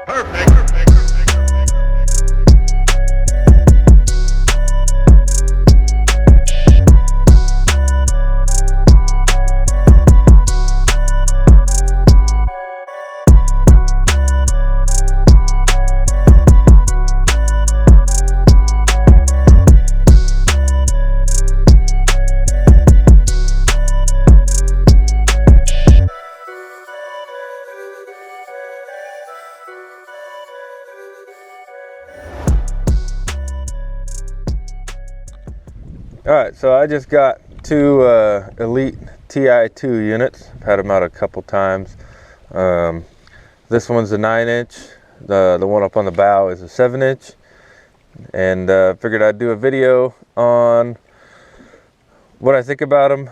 Perfect. Alright, so I just got two Elite TI2 units. I've had them out a couple times. This one's a 9-inch. The one up on the bow is a 7-inch. And figured I'd do a video on what I think about them,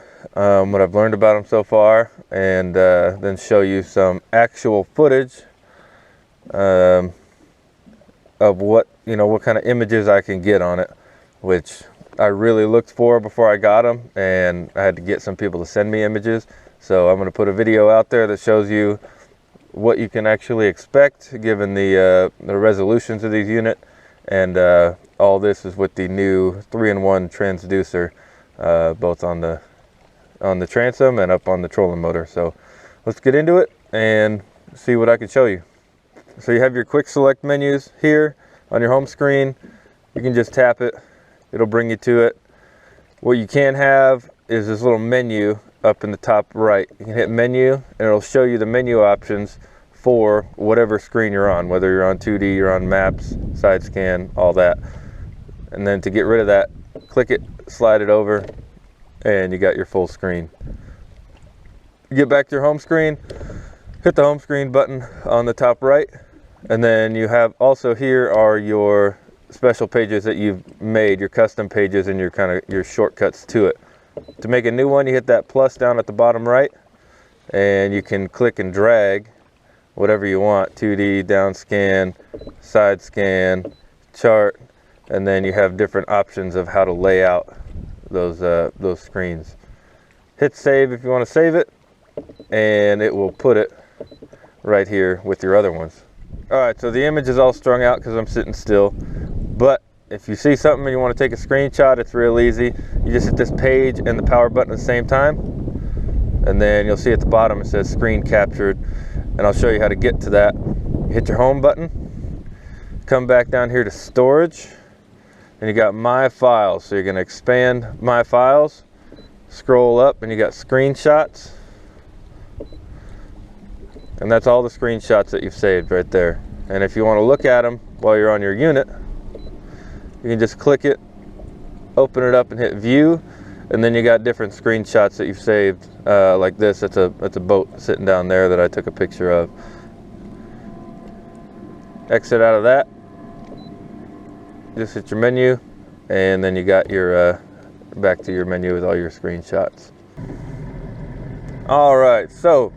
what I've learned about them so far, and then show you some actual footage of what kind of images I can get on it, which I really looked for before I got them, and I had to get some people to send me images. So I'm going to put a video out there that shows you what you can actually expect given the resolutions of these units, and all this is with the new 3-in-1 transducer, both on the transom and up on the trolling motor. So let's get into it and see what I can show you. So you have your quick select menus here on your home screen. You can just tap it. It'll bring you to it. What you can have is this little menu up in the top right. You can hit menu and it'll show you the menu options for whatever screen you're on, whether you're on 2D, you're on maps, side scan, all that. And then to get rid of that, click it, slide it over, and you got your full screen. You get back to your home screen, hit the home screen button on the top right, and then you have also here are your special pages that you've made, your custom pages, and your shortcuts to it. To make a new one, you hit that plus down at the bottom right, and you can click and drag whatever you want: 2D, down scan, side scan, chart, and then you have different options of how to lay out those screens. Hit save if you want to save it, and it will put it right here with your other ones. Alright, so the image is all strung out because I'm sitting still. But if you see something and you want to take a screenshot, it's real easy. You just hit this page and the power button at the same time, and then you'll see at the bottom it says screen captured, and I'll show you how to get to that. You hit your home button, come back down here to storage, and you got my files. So you're going to expand my files, scroll up, and you got screenshots, and that's all the screenshots that you've saved right there. And if you want to look at them while you're on your unit, you can just click it, open it up, and hit view, and then you got different screenshots that you've saved, like this. That's a boat sitting down there that I took a picture of. Exit out of that, just hit your menu, and then you got your back to your menu with all your screenshots. All right, so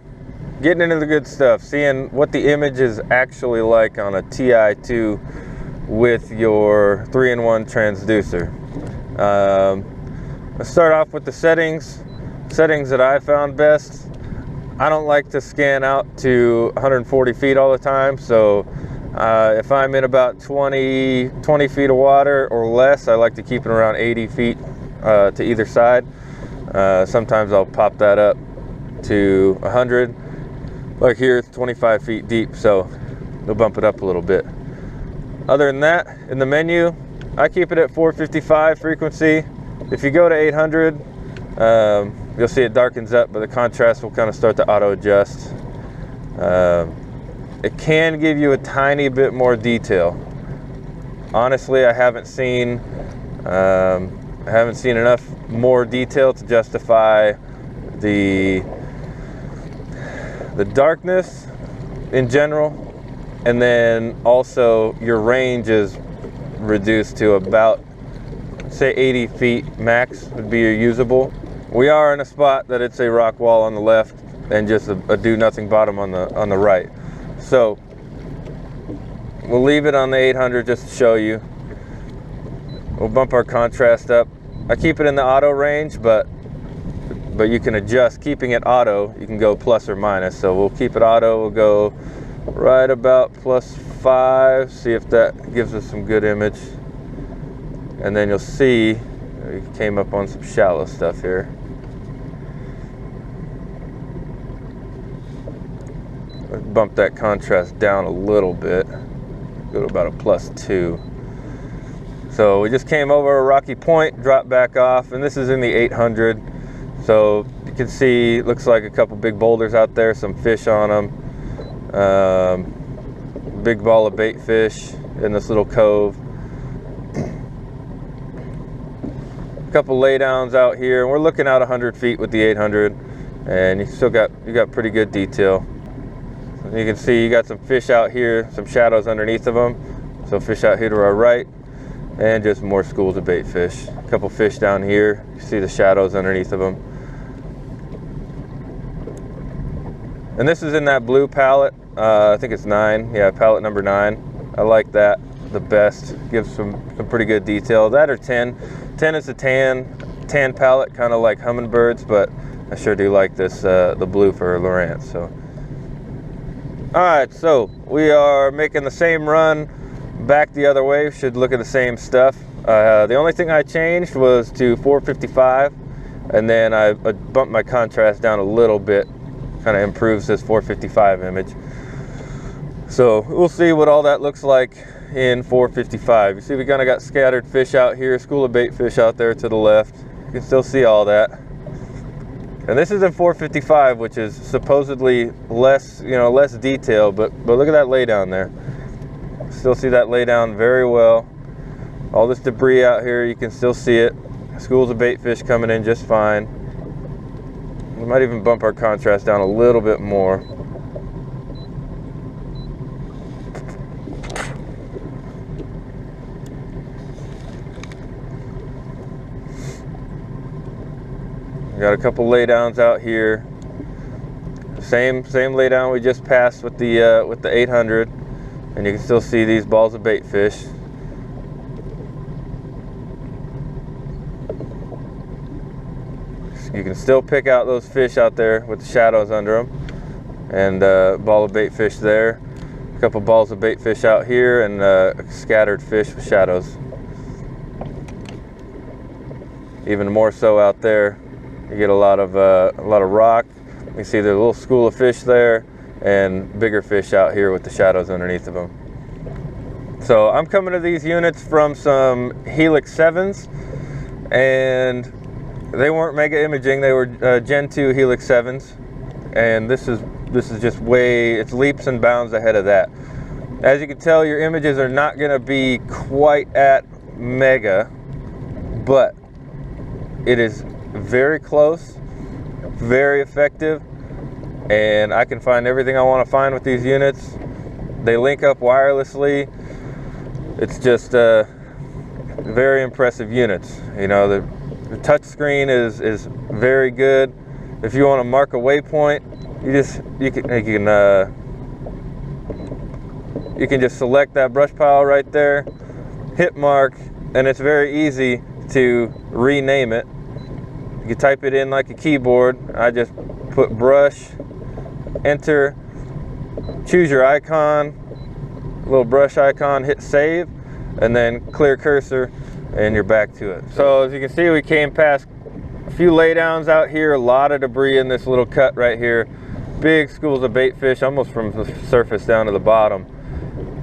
getting into the good stuff, seeing what the image is actually like on a TI2 with your 3-in-1 transducer. Let's start off with the settings that I found best. I don't like to scan out to 140 feet all the time, so if I'm in about 20 feet of water or less, I like to keep it around 80 feet to either side. Sometimes I'll pop that up to 100. Like here, it's 25 feet deep, so we'll bump it up a little bit. Other than that, in the menu, I keep it at 455 frequency. If you go to 800, you'll see it darkens up, but the contrast will kind of start to auto adjust. It can give you a tiny bit more detail. Honestly, I haven't seen enough more detail to justify the darkness in general. And then also your range is reduced to about, say, 80 feet max would be your usable. We are in a spot that it's a rock wall on the left and just a do nothing bottom on the right. So we'll leave it on the 800 just to show you. We'll bump our contrast up. I keep it in the auto range, but you can adjust. Keeping it auto, you can go plus or minus. So we'll keep it auto. We'll go right about +5. See if that gives us some good image. And then you'll see we came up on some shallow stuff here. Let's bump that contrast down a little bit. Go to about a +2. So we just came over a rocky point, dropped back off, and this is in the 800. So you can see, looks like a couple big boulders out there, some fish on them. Big ball of bait fish in this little cove. A couple laydowns out here, and we're looking out 100 feet with the 800, and you got pretty good detail. You can see you got some fish out here, some shadows underneath of them. So fish out here to our right, and just more schools of bait fish. A couple fish down here. You see the shadows underneath of them. And this is in that blue palette. I think it's 9. Yeah, palette number 9. I like that the best. Gives some pretty good detail. That or 10. 10 is a tan palette, kind of like hummingbirds, but I sure do like this, the blue for Lowrance. So, all right, so we are making the same run back the other way. Should look at the same stuff. The only thing I changed was to 455, and then I bumped my contrast down a little bit. Kind of improves this 455 image. So we'll see what all that looks like in 455. You see we kind of got scattered fish out here, school of bait fish out there to the left. You can still see all that. And this is in 455, which is supposedly less, less detail, but look at that laydown there. Still see that laydown very well. All this debris out here, you can still see it. Schools of bait fish coming in just fine. We might even bump our contrast down a little bit more. We got a couple laydowns out here. Same laydown we just passed with the 800, and you can still see these balls of bait fish. You can still pick out those fish out there with the shadows under them, and ball of bait fish there. A couple balls of bait fish out here, and scattered fish with shadows. Even more so out there. You get a lot of rock. You see the little school of fish there, and bigger fish out here with the shadows underneath of them. So I'm coming to these units from some Helix 7s, and they weren't mega imaging. They were Gen 2 Helix 7s, and this is just it's leaps and bounds ahead of that. As you can tell, your images are not going to be quite at mega, but it is very close, very effective, and I can find everything I want to find with these units. They link up wirelessly. It's just very impressive units. The touch screen is very good. If you want to mark a waypoint, you can just select that brush pile right there, hit mark, and it's very easy to rename it. You can type it in like a keyboard. I just put brush, enter, choose your icon, little brush icon, hit save, and then clear cursor, and you're back to it. So as you can see, we came past a few laydowns out here, a lot of debris in this little cut right here. Big schools of bait fish, almost from the surface down to the bottom.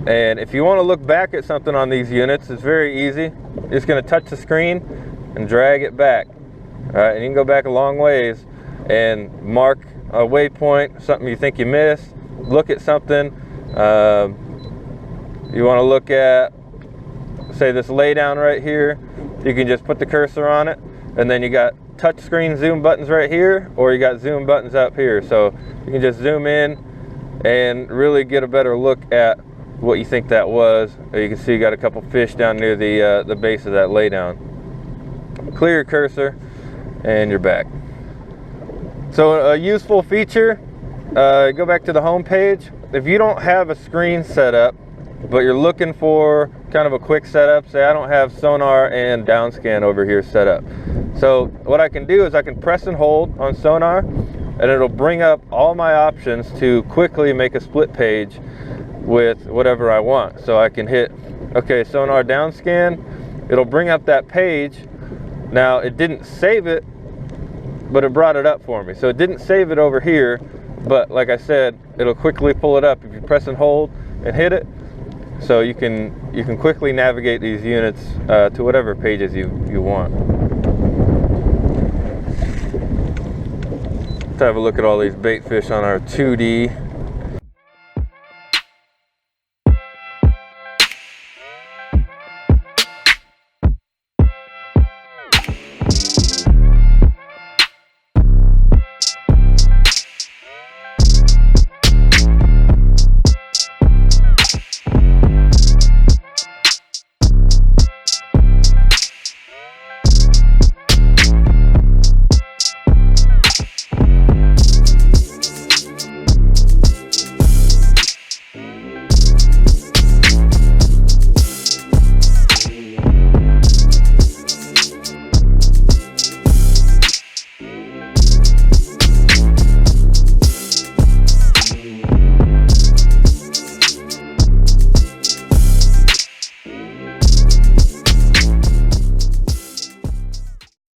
And if you want to look back at something on these units, it's very easy. You're just going to touch the screen and drag it back. All right, and you can go back a long ways and mark a waypoint, something you think you missed. Look at something. You want to look at, say, this laydown right here. You can just put the cursor on it, and then you got touch screen zoom buttons right here, or you got zoom buttons up here. So you can just zoom in and really get a better look at what you think that was. You can see you got a couple fish down near the base of that laydown. Clear your cursor, and you're back. So a useful feature, go back to the home page. If you don't have a screen set up, but you're looking for kind of a quick setup, say I don't have sonar and downscan over here set up. So what I can do is I can press and hold on sonar, and it'll bring up all my options to quickly make a split page with whatever I want. So I can hit, okay, sonar down scan, it'll bring up that page. Now it didn't save it, but it brought it up for me. So it didn't save it over here, but like I said, it'll quickly pull it up if you press and hold and hit it. So you can quickly navigate these units to whatever pages you want. Let's have a look at all these bait fish on our 2D